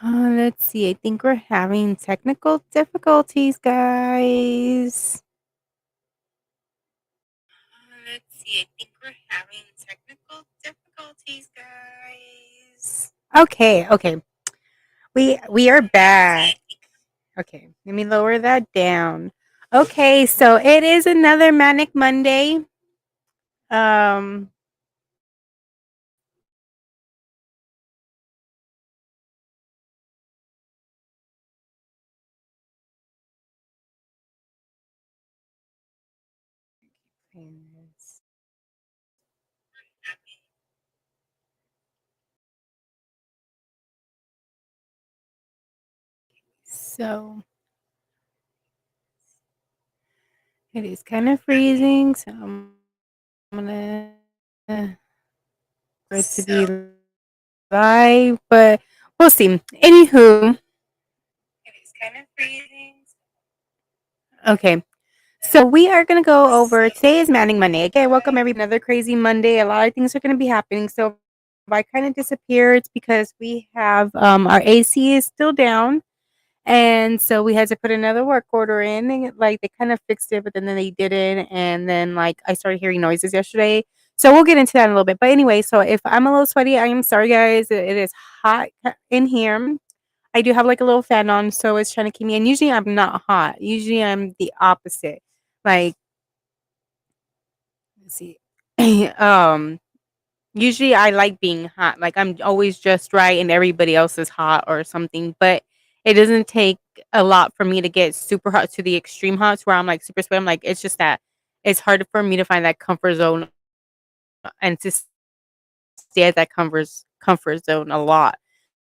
Let's see. I think we're having technical difficulties, guys. Let's see. I think we're having technical difficulties, guys. Okay. We are back. Okay, let me lower that down. Okay, so it is another Manic Monday. Um, so it is kind of freezing, so I'm gonna for it to be live, but we'll see. Anywho, it is kind of freezing. Okay, so we are gonna go over. Today is Manning Monday. Okay, welcome every another crazy Monday. A lot of things are gonna be happening. So if I kind of disappear, it's because we have our AC is still down. And so we had to put another work order in. And, like they kind of fixed it, but then they didn't. And then like I started hearing noises yesterday. So we'll get into that in a little bit. But anyway, so if I'm a little sweaty, I am sorry, guys. It is hot in here. I do have like a little fan on, so it's trying to keep me. And usually I'm not hot. Usually I'm the opposite. Like, let's see. um, Usually I like being hot. Like I'm always just right and everybody else is hot or something. But it doesn't take a lot for me to get super hot to the extreme hot where I'm like super sweaty. I'm like, it's just that it's hard for me to find that comfort zone and to stay at that comfort zone a lot.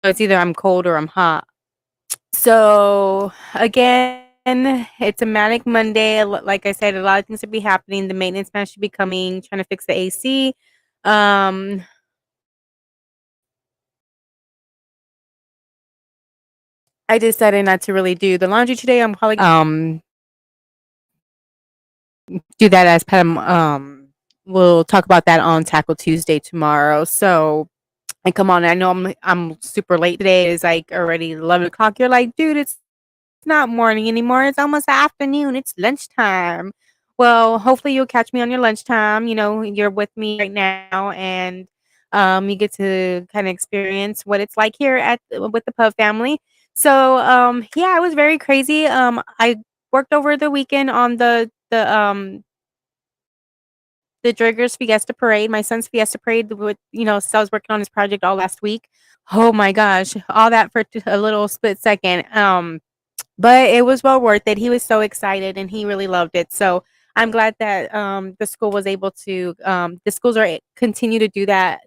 So it's either I'm cold or I'm hot. So again, it's a manic Monday. Like I said, a lot of things should be happening. The maintenance man should be coming, trying to fix the AC. Um, I decided not to really do the laundry today. I'm probably do that as Pam. We'll talk about that on Tackle Tuesday tomorrow. So and come on, I know I'm super late today. It's like already 11 o'clock. You're like, dude, it's not morning anymore. It's almost afternoon. It's lunchtime. Well, hopefully you'll catch me on your lunchtime. You know, you're with me right now, and you get to kind of experience what it's like here at with the Pub family. So, yeah, it was very crazy. I worked over the weekend on the Driggers Fiesta Parade, my son's Fiesta Parade. With so I was working on his project all last week. Oh my gosh, all that for a little split second. But it was well worth it. He was so excited and he really loved it. So I'm glad that the school was able to. The schools are continue to do that.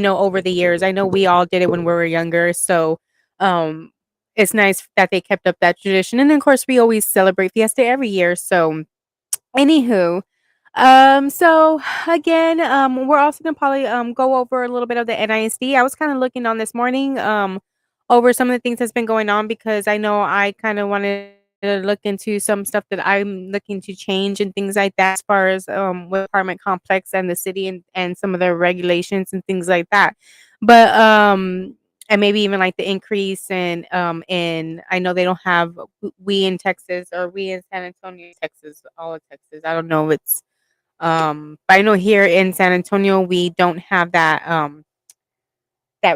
Over the years. I know we all did it when we were younger. So um, it's nice that they kept up that tradition. And then, of course, we always celebrate Fiesta every year. So anywho, so again, we're also gonna probably go over a little bit of the NISD. I was kind of looking on this morning over some of the things that's been going on because I know I kind of wanted to look into some stuff that I'm looking to change and things like that as far as with apartment complex and the city and some of the regulations and things like that. But and maybe even like the increase in I know they don't have we in Texas or we in San Antonio, Texas, all of Texas. I don't know if it's but I know here in San Antonio we don't have that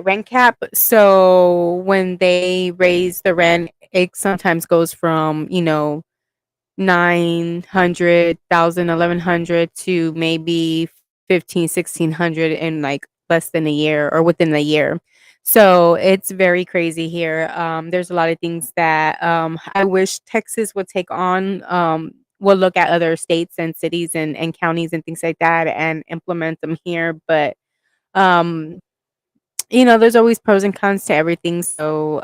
rent cap. So when they raise the rent, it sometimes goes from 900,000, 1100 to maybe 15, 1600 in like less than a year or within the year. So it's very crazy here. There's a lot of things that I wish Texas would take on. We'll look at other states and cities and counties and things like that and implement them here. But um, there's always pros and cons to everything. So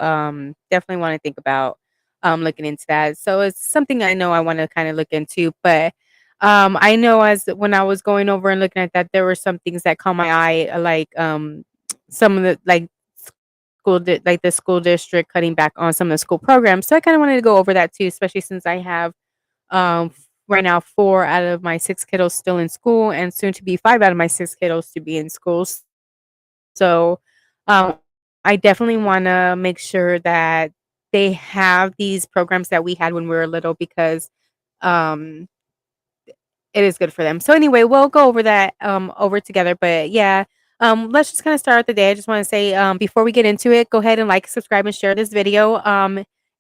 definitely want to think about looking into that. So it's something I know I want to kind of look into. But I know as when I was going over and looking at that, there were some things that caught my eye, like some of the like like the school district cutting back on some of the school programs. So I kind of wanted to go over that too, especially since I have right now 4 out of my 6 kiddos still in school, and soon to be 5 out of my 6 kiddos to be in schools. So, I definitely wanna make sure that they have these programs that we had when we were little because, um, it is good for them. So anyway, we'll go over that, over together, but yeah, let's just kinda start the day. I just wanna say, before we get into it, go ahead and like, subscribe, and share this video.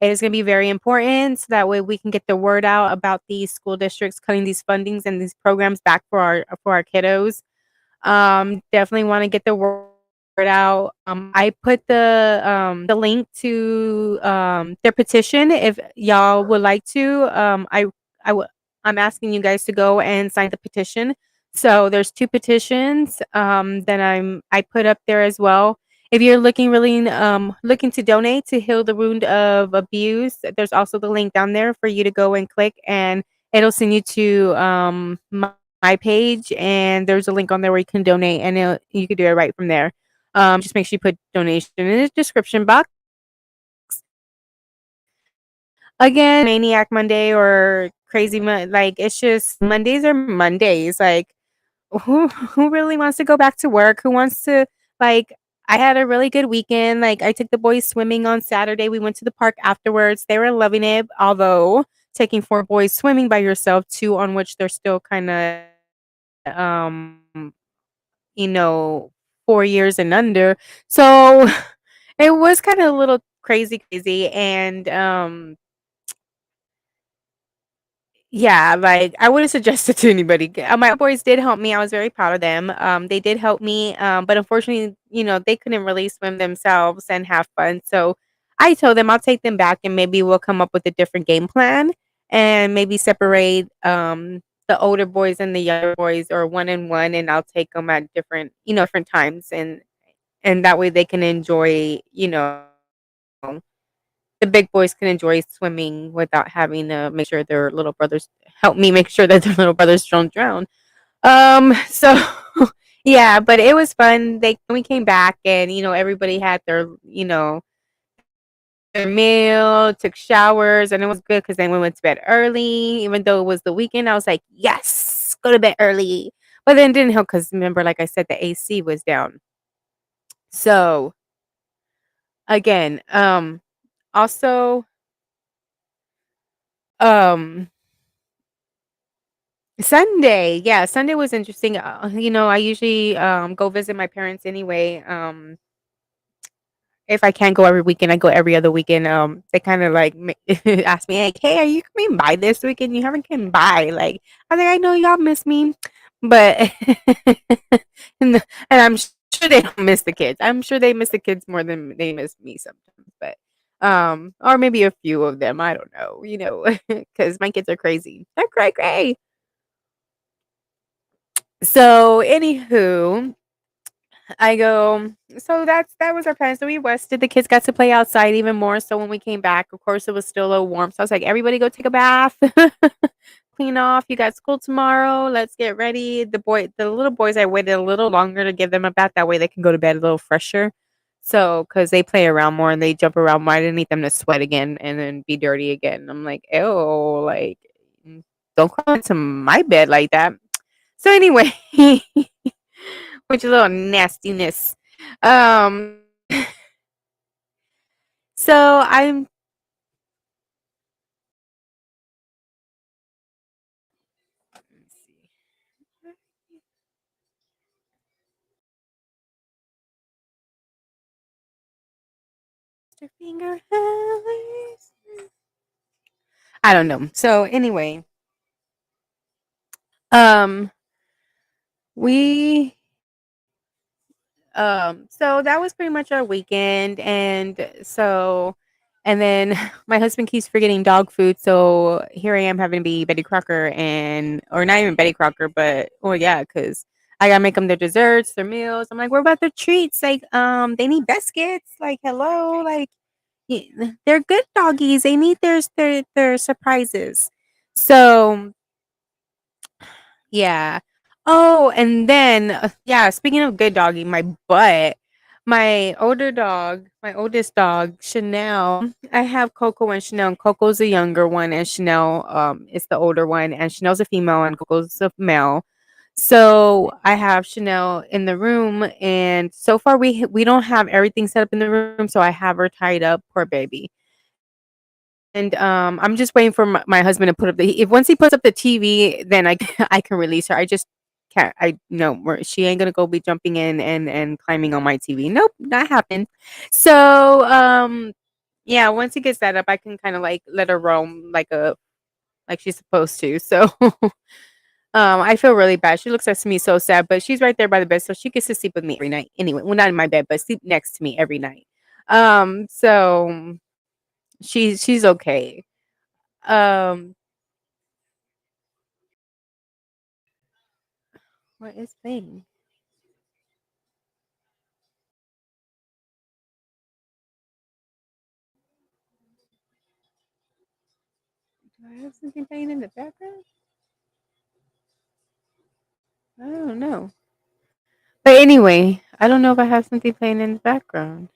It is gonna be very important so that way we can get the word out about these school districts cutting these fundings and these programs back for our kiddos. Definitely wanna get the word out. I put the link to, their petition if y'all would like to. I w I'm asking you guys to go and sign the petition. So there's 2 petitions, that I put up there as well. If you're looking to donate to heal the wound of abuse, there's also the link down there for you to go and click, and it'll send you to, my page, and there's a link on there where you can donate, and you can do it right from there. Just make sure you put donation in the description box. Again, Maniac Monday or like it's just Mondays are Mondays. Like who really wants to go back to work? Who wants to like? I had a really good weekend. Like I took the boys swimming on Saturday. We went to the park afterwards. They were loving it. Although taking 4 boys swimming by yourself, 2 on which they're still kind of um you know, 4 years and under. So, it was kinda a little crazy, and, yeah, like, I wouldn't suggest it to anybody. My boys did help me, I was very proud of them. They did help me, but unfortunately, they couldn't really swim themselves and have fun, so I told them I'll take them back and maybe we'll come up with a different game plan and maybe separate, the older boys and the younger boys or 1 and 1, and I'll take them at different times, and that way they can enjoy, the big boys can enjoy swimming without having to make sure their little brothers help me make sure that their little brothers don't drown. So yeah, but it was fun. We came back and everybody had their meal, took showers, and it was good because then we went to bed early. Even though it was the weekend, I was like, yes, go to bed early. But then it didn't help because remember, like I said, the AC was down. So again, also, um, Sunday, yeah, Sunday was interesting. I usually go visit my parents anyway. If I can't go every weekend, I go every other weekend. They kind of like ask me, like, "Hey, are you coming by this weekend? You haven't come by." Like, I think I know y'all miss me, but and I'm sure they don't miss the kids. I'm sure they miss the kids more than they miss me sometimes. But or maybe a few of them. I don't know. Because my kids are crazy. They're cray cray. So, anywho, that was our plan. So we rested. The kids got to play outside even more. So when we came back, of course, it was still a little warm. So I was like, everybody go take a bath, clean off. You got school tomorrow. Let's get ready. The little boys, I waited a little longer to give them a bath. That way they can go to bed a little fresher. So, because they play around more and they jump around more, I didn't need them to sweat again and then be dirty again. I'm like, ew, like, don't come into my bed like that. So anyway, which is a little nastiness. Um, so I'm let me see. Mr. Finger Harris. I don't know. So anyway, um, we so that was pretty much our weekend, and then my husband keeps forgetting dog food, so here I am having to be Betty Crocker or not even Betty Crocker, but oh yeah, because I gotta make them their desserts, their meals. I'm like, what about their treats? Like, they need biscuits. Like, hello, like they're good doggies. They need their surprises. So yeah. Oh, and then, yeah, speaking of good doggy, my oldest dog, Chanel. I have Coco and Chanel, and Coco's the younger one, and Chanel is the older one, and Chanel's a female and Coco's a male. So I have Chanel in the room, and so far we don't have everything set up in the room. So I have her tied up, poor baby. And I'm just waiting for my husband to put up the. If once he puts up the TV, then I I can release her. I just can't. I no, she ain't gonna go be jumping in and climbing on my TV. Nope, not happening. So yeah, once he gets that up, I can kind of like let her roam like she's supposed to. So I feel really bad. She looks at me so sad, but she's right there by the bed, so she gets to sleep with me every night. Anyway, well, not in my bed, but sleep next to me every night. So she's okay. Um, what is playing? Do I have something playing in the background? I don't know. But anyway, I don't know if I have something playing in the background.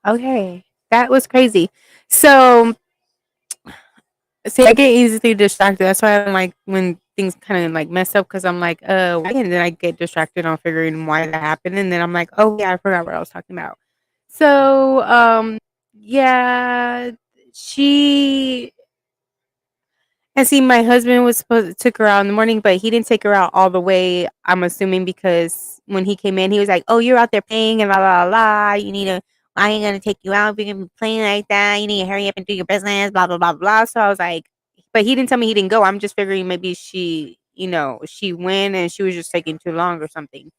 Okay, that was crazy. So see, I get easily distracted. That's why I'm like when things kind of like mess up because I'm like, why? And then I get distracted on figuring why that happened, and then I'm like, oh yeah, I forgot what I was talking about. So, yeah, she and see, my husband was supposed to took her out in the morning, but he didn't take her out all the way. I'm assuming because when he came in, he was like, "Oh, you're out there playing and la la la. You need to. I ain't gonna take you out if you're gonna be playing like that. You need to hurry up and do your business." Blah blah blah blah. So I was like, but he didn't tell me he didn't go. I'm just figuring maybe she, she went and she was just taking too long or something.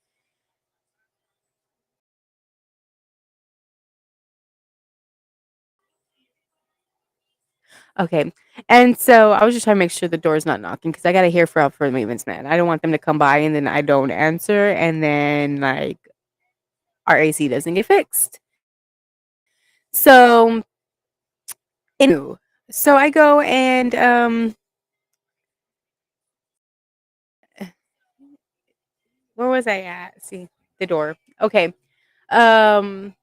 Okay, and so I was just trying to make sure the door's not knocking because I gotta hear for the maintenance man. I don't want them to come by and then I don't answer and then like our AC doesn't get fixed. So, anywho, so I go and where was I at? See the door. Okay. Um,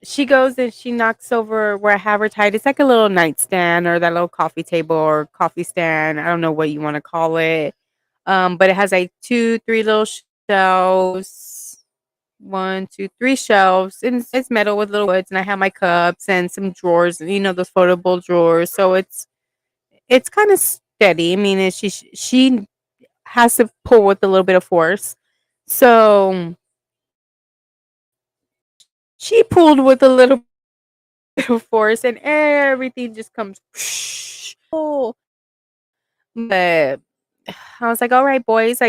she goes and she knocks over where I have her tied. It's like a little nightstand or that little coffee table or coffee stand. I don't know what you want to call it. But it has like two, three little shelves. One, two, three shelves, and it's metal with little woods. And I have my cups and some drawers, those foldable drawers. So it's kind of steady. I mean, she has to pull with a little bit of force. So she pulled with a little bit of force, and everything just comes. Oh, but I was like, all right, boys,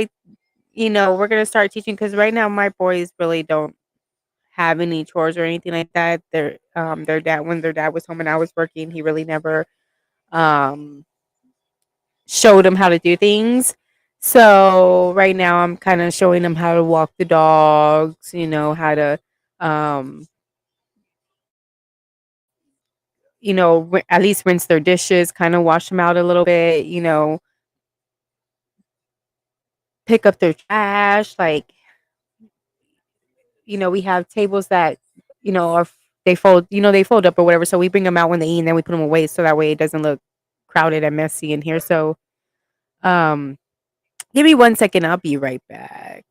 we're gonna start teaching because right now my boys really don't have any chores or anything like that. Their dad when their dad was home and I was working, he really never um showed them how to do things. So right now I'm kind of showing them how to walk the dogs, how to um at least rinse their dishes, kind of wash them out a little bit, pick up their trash. Like, we have tables that, are they fold up or whatever. So we bring them out when they eat and then we put them away so that way it doesn't look crowded and messy in here. So, um, give me 1 second. I'll be right back.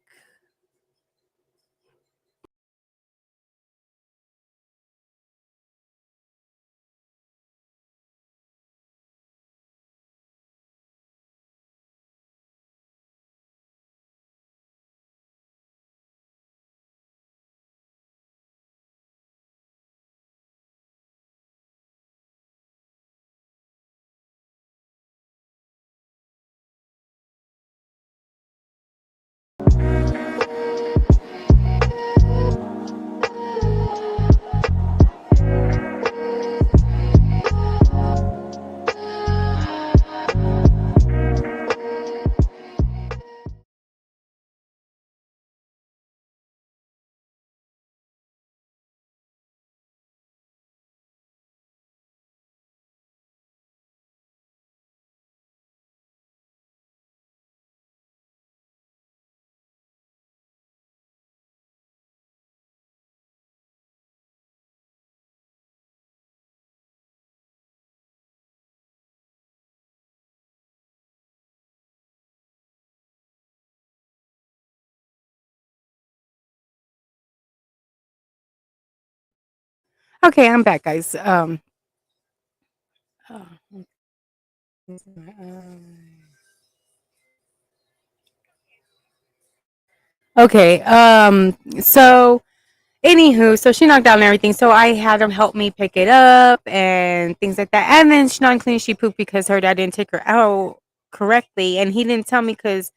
Okay, I'm back, guys. Oh, okay. So anywho, so she knocked down everything. So I had him help me pick it up and things like that. And then she not clean. She pooped because her dad didn't take her out correctly, and he didn't tell me because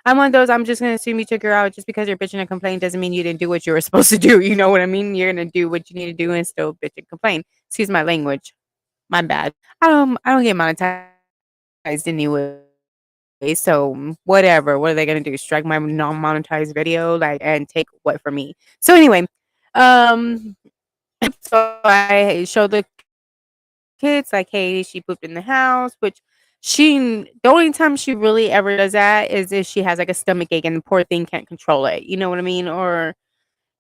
I'm one of those. I'm just gonna assume you took her out just because you're bitching and complain doesn't mean you didn't do what you were supposed to do. You know what I mean? You're gonna do what you need to do and still bitch and complain. Excuse my language. My bad. I don't get monetized anyway. So whatever. What are they gonna do? Strike my non-monetized video, like, and take what from me? So anyway, um, so I showed the kids like, hey, she pooped in the house, which the only time she really ever does that is if she has like a stomach ache and the poor thing can't control it. You know what I mean? Or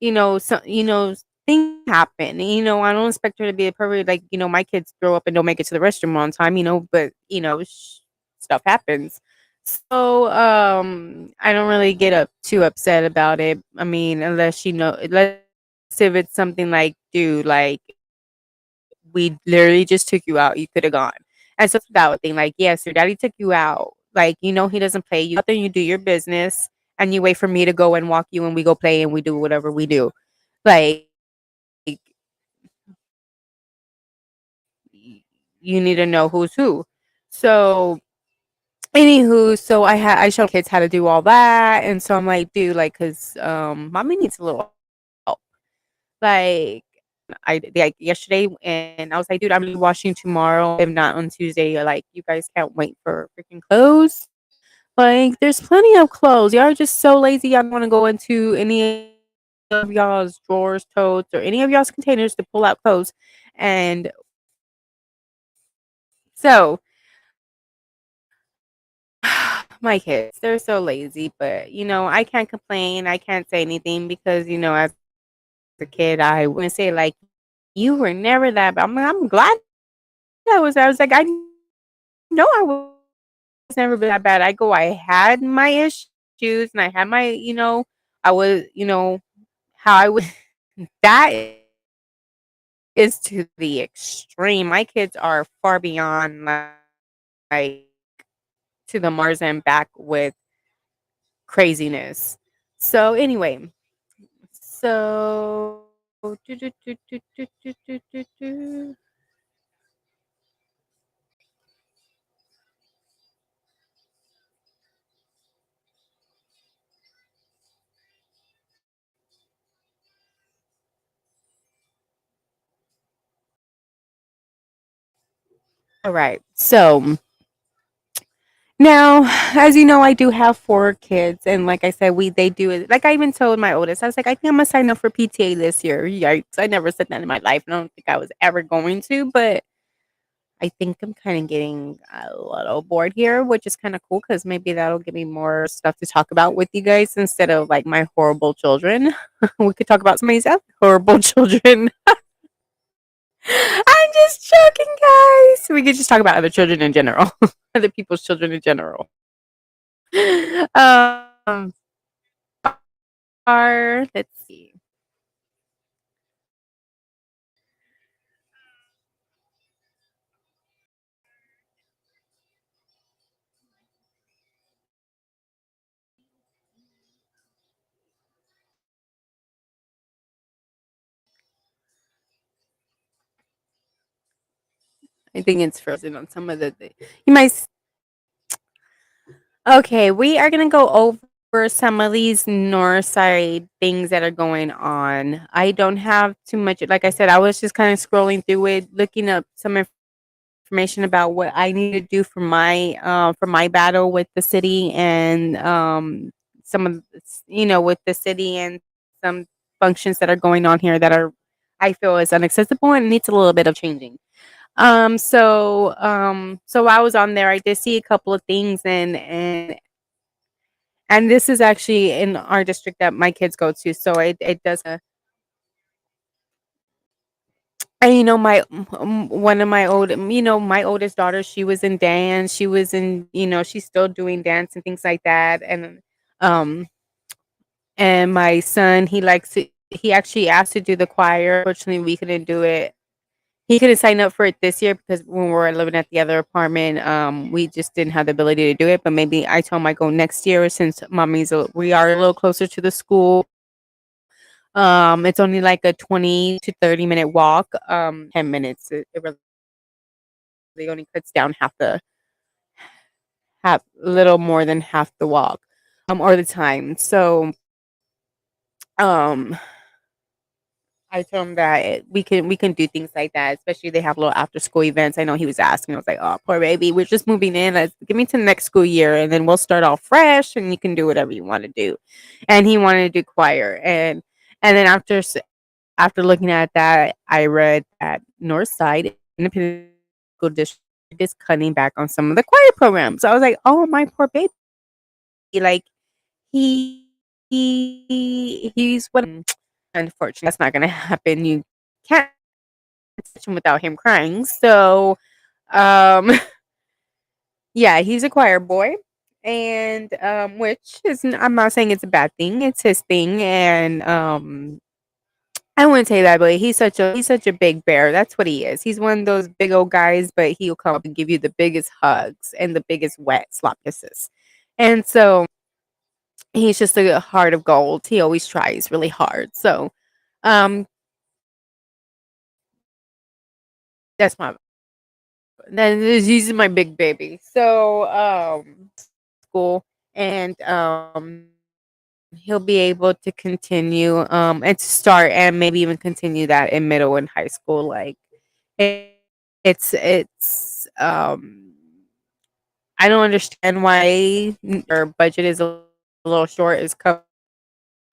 things happen. I don't expect her to be a perfect, like, my kids grow up and don't make it to the restroom on time, but stuff happens. So, I don't really get too upset about it. I mean, unless if it's something like, dude, like, we literally just took you out. You could have gone. And so it's that thing. Like, yes, your daddy took you out. Like, he doesn't play. You out there, you do your business, and you wait for me to go and walk you, and we go play and we do whatever we do. Like, you need to know who's who. So, anywho, so I show kids how to do all that, and so I'm like, dude, like, cause mommy needs a little help. Like, like yesterday, and I was like, dude, I'm washing tomorrow, if not on Tuesday. Like, you guys can't wait for freaking clothes. Like, there's plenty of clothes. Y'all are just so lazy. Y'all don't want to go into any of y'all's drawers, totes, or any of y'all's containers to pull out clothes. And so my kids, they're so lazy, but I can't complain. I can't say anything because as a kid, I wouldn't say like you were never that bad. I'm glad I was like, I know I was never that bad. I had my issues and I had my, I was, how I was. That is to the extreme. My kids are far beyond like to the Mars and back with craziness. So anyway, so do, do, do, do, do, do, do, do, do. All right. So now, as you know, I do have 4 kids, and like I said, they do it. Like I even told my oldest, I was like, I think I'm gonna sign up for PTA this year. Yikes! I never said that in my life, and I don't think I was ever going to, but I think I'm kind of getting a little bored here, which is kind of cool because maybe that'll give me more stuff to talk about with you guys instead of like my horrible children. We could talk about somebody's else horrible children. I'm just joking, guys. We could just talk about other children in general, other people's children in general. Um, let's see. I think it's frozen on some of you might. Okay, we are gonna go over some of these north side things that are going on. I don't have too much. Like I said, I was just kind of scrolling through it, looking up some information about what I need to do for my battle with the city and some of with the city and some functions that are going on here that are I feel is unacceptable and needs a little bit of changing. So I was on there. I did see a couple of things, and this is actually in our district that my kids go to. So it does. And one of my my oldest daughter, she was in dance. She was in, she's still doing dance and things like that. Um, and my son, he likes it. he actually asked to do the choir. Unfortunately, we couldn't do it. He couldn't sign up for it this year because when we were living at the other apartment, we just didn't have the ability to do it. But maybe I told him I go next year since we are a little closer to the school. It's only like a 20 to 30-minute walk. 10 minutes. It really only cuts down half, little more than half the walk, or the time. So, um, I told him that we can do things like that, especially they have little after school events. I know he was asking. I was like, "Oh, poor baby, we're just moving in. Let's give me to the next school year, and then we'll start off fresh, and you can do whatever you want to do." And he wanted to do choir, and then after looking at that, I read that Northside Independent School District is cutting back on some of the choir programs. So I was like, "Oh, my poor baby! Like he's what." Unfortunately, that's not gonna happen. You can't touch him without him crying. So, um, yeah, he's a choir boy, and which is I'm not saying it's a bad thing. It's his thing, and I wouldn't say that, but he's such a big bear. That's what he is. He's one of those big old guys, but he'll come up and give you the biggest hugs and the biggest wet slap kisses. And so he's just a heart of gold. He always tries really hard. So um that's my then he's my big baby. So school and he'll be able to continue and to start and maybe even continue that in middle and high school. Like it, it's I don't understand why our budget is a little short is coming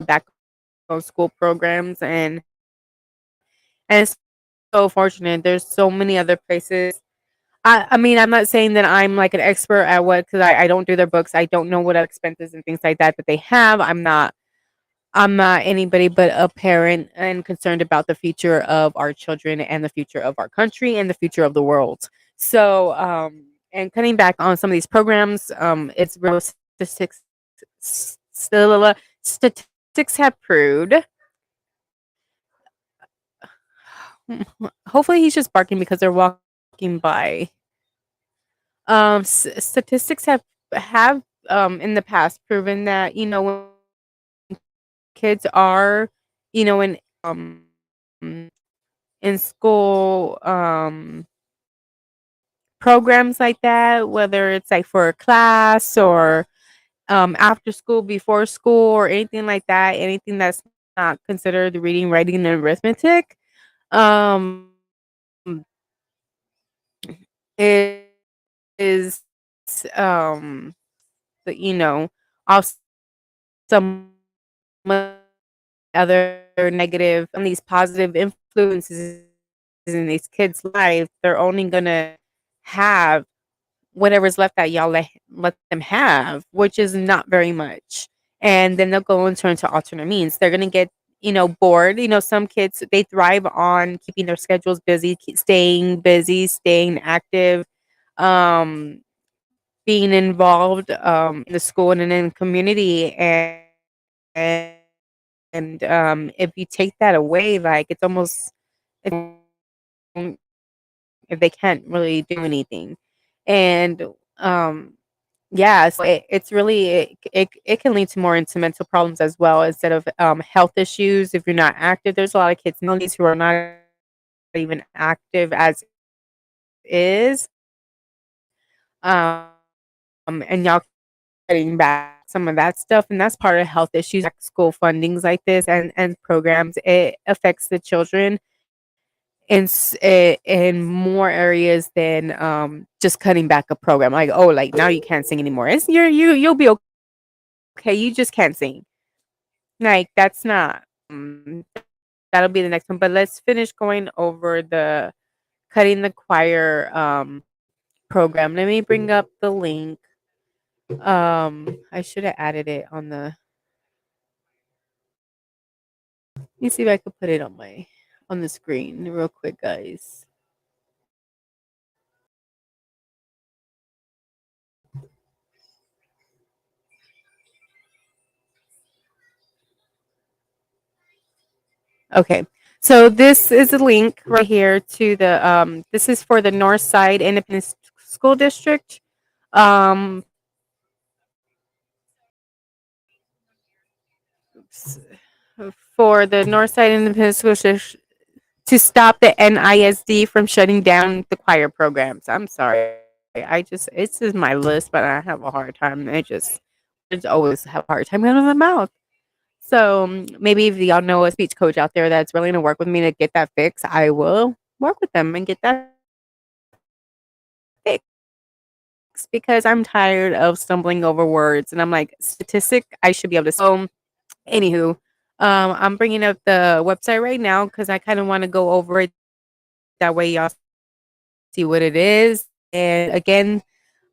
back on school programs and it's so fortunate. There's so many other places. I mean, I'm not saying that I'm like an expert at what because I don't do their books. I don't know what expenses and things like that they have. I'm not anybody but a parent and concerned about the future of our children and the future of our country and the future of the world. So, and cutting back on some of these programs, it's real still statistics have proved. Hopefully, he's just barking because they're walking by. Statistics have in the past proven that when kids are you know um in school programs like that, whether it's like for a class or after school, before school, or anything like that, anything that's not considered reading, writing, and arithmetic, um, is is um the also some other negative and these positive influences in these kids' life, they're only gonna have whatever's left that y'all let them have, which is not very much. And then they'll go and turn to alternate means. They're gonna get, bored. Some kids they thrive on keeping their schedules busy, staying busy, staying active, um, being involved in the school and in the community. And if you take that away, like it's if they can't really do anything. And yeah, so it's really it can lead to more into mental problems as well instead of health issues if you're not active. There's a lot of kids nowadays who are not even active as is. Um and y'all cutting back some of that stuff, and that's part of health issues like school fundings like this and programs. It affects the children in more areas than just cutting back a program. Like, oh, like now you can't sing anymore. You'll be okay. You just can't sing. Like that's not. That'll be the next one. But let's finish going over the cutting the choir program. Let me bring up the link. I should have added it on the. Let me see if I could put it on the screen real quick, guys. Okay. So this is a link right here to the this is for the North Side Independent School District. Um s- for the North Side Independent School District to stop the NISD from shutting down the choir programs. I'm sorry. I just it's just my list, but I have a hard time. It's always have a hard time out of the mouth. So maybe if y'all know a speech coach out there that's willing to work with me to get that fixed, I will work with them and get that fixed because I'm tired of stumbling over words and I'm like statistic. I should be able to. So anywho, I'm bringing up the website right now because I kind of want to go over it. That way y'all see what it is. And again,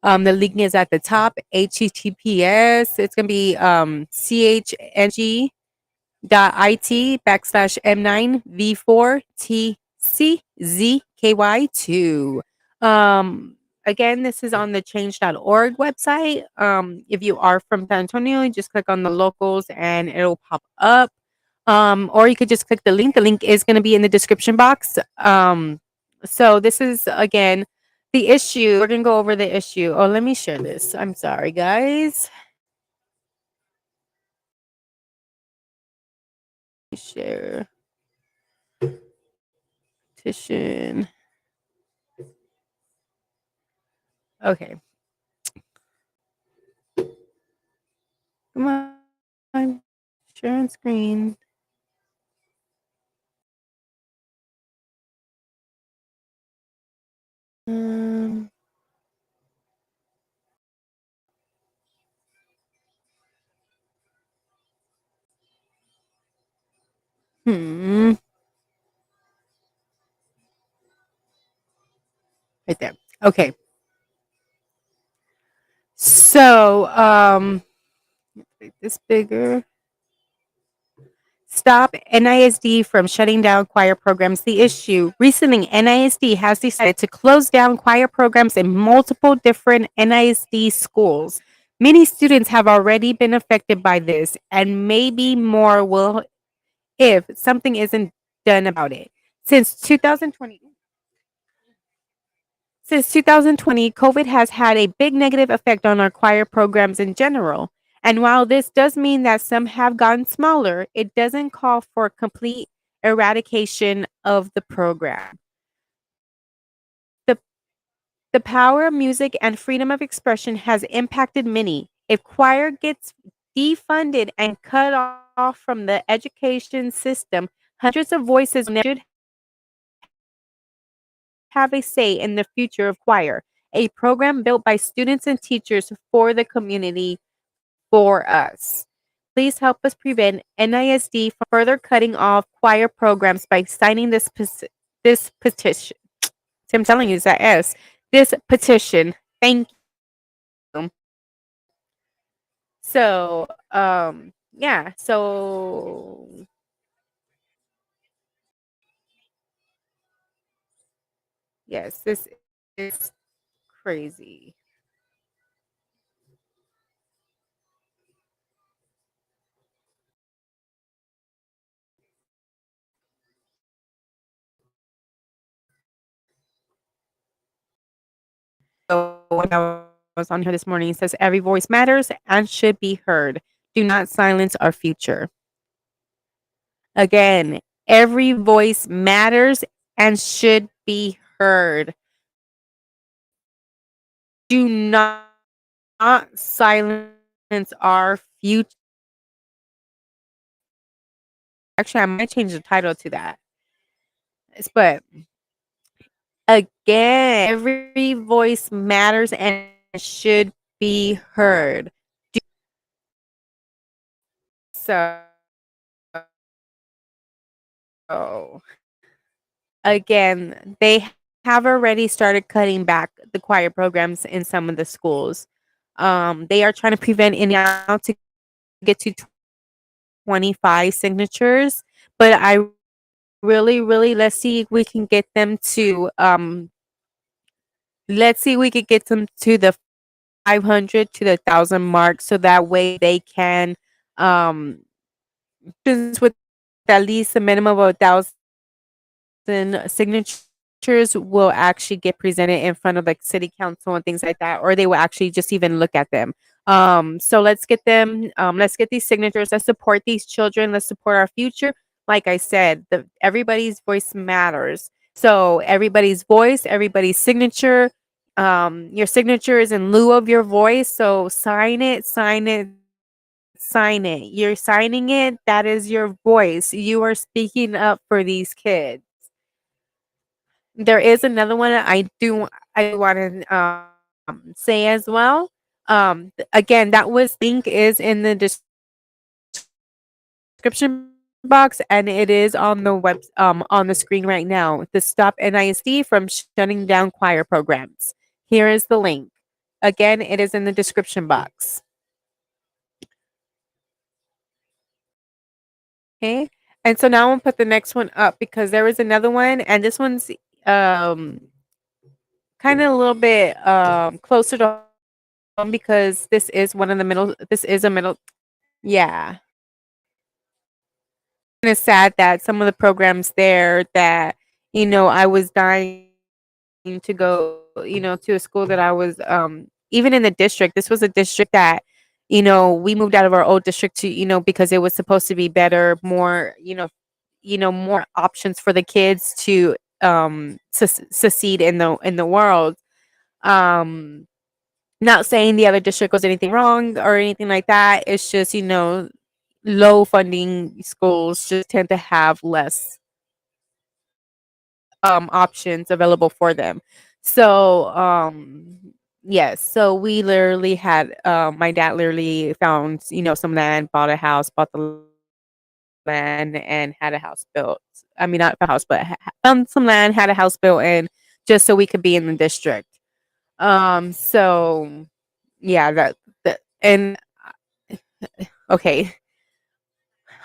the link is at the top. HTTPS. It's gonna be CHNG .it /M9 V4 TCZKY2. Um, again, this is on the change.org website. If you are from San Antonio, you just click on the locals and it'll pop up. Or you could just click the link. The link is going to be in the description box. So this is again the issue. We're going to go over the issue. Oh, let me share this. I'm sorry, guys. Share petition. Okay. Come on. Share screen. Um, hmm. Right there. Okay. So, make this bigger. Stop NISD from shutting down choir programs. The issue. Recently, NISD has decided to close down choir programs in multiple different NISD schools. Many students have already been affected by this, and maybe more will if something isn't done about it. Since 2020, Since 2020, COVID has had a big negative effect on our choir programs in general. And while this does mean that some have gotten smaller, it doesn't call for complete eradication of the program. The, the power of music and freedom of expression has impacted many. If choir gets defunded and cut off from the education system, hundreds of voices should have a say in the future of choir, a program built by students and teachers for the community for us. Please help us prevent NISD from further cutting off choir programs by signing this petition. So I'm telling you, it's that S. This petition. Thank you. So, yeah. So, yes, this is crazy. So when I was on here this morning, it says every voice matters and should be heard. Do not silence our future. Again, every voice matters and should be heard. Do not silence our future. Actually, I might change the title to that. But again, every voice matters and should be heard. So again, they have already started cutting back the choir programs in some of the schools. They are trying to prevent any out to get to 25 signatures, but I really let's see if we can get them to let's see if we could get them to the 500 to the 1,000 mark so that way they can um with at least a minimum of 1,000 signatures will actually get presented in front of like city council and things like that, or they will actually just even look at them. So let's get them, let's get these signatures, let's support these children, let's support our future. Like I said, everybody's voice matters. So everybody's voice, everybody's signature, your signature is in lieu of your voice. So sign it, sign it, sign it. You're signing it. That is your voice. You are speaking up for these kids. There is another one I want to say as well. Again, that was link is in the description box, and it is on the on the screen right now. The Stop NISD from shutting down choir programs. Here is the link. Again, it is in the description box. Okay. And so now I'm gonna put the next one up because there was another one, and this one's kind of a little bit closer to home because this is one of the middle. This is a middle. Yeah, and it's sad that some of the programs there that I was dying to go to a school that I was even in the district. This was a district that we moved out of our old district to because it was supposed to be better, more more options for the kids to succeed in the world. um Not saying the other district was anything wrong or anything like that. It's just low funding schools just tend to have less options available for them. So yes, so we literally had my dad literally found some land, bought a house, bought the land, and had a house built. I mean, not a house, but found some land, had a house built in, just so we could be in the district. So yeah, that and okay,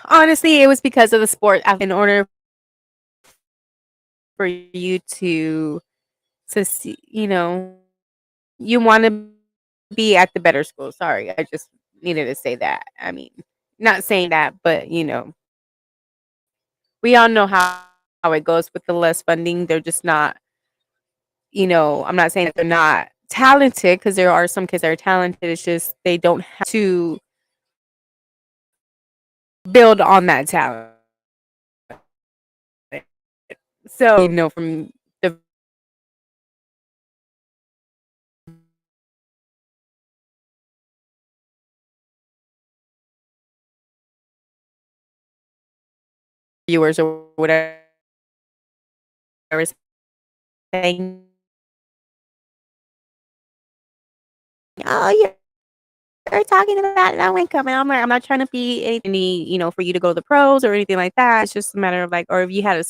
honestly, it was because of the sport. In order for you to succeed, you want to be at the better school. Sorry, I just needed to say that. I mean, not saying that, but we all know how it goes with the less funding. They're just not, I'm not saying that they're not talented because there are some kids that are talented. It's just they don't have to build on that talent. So, from the viewers or whatever saying, "Oh, you're talking about low income," and I'm like, "I'm not trying to be any, for you to go to the pros or anything like that. It's just a matter of like, or if you had a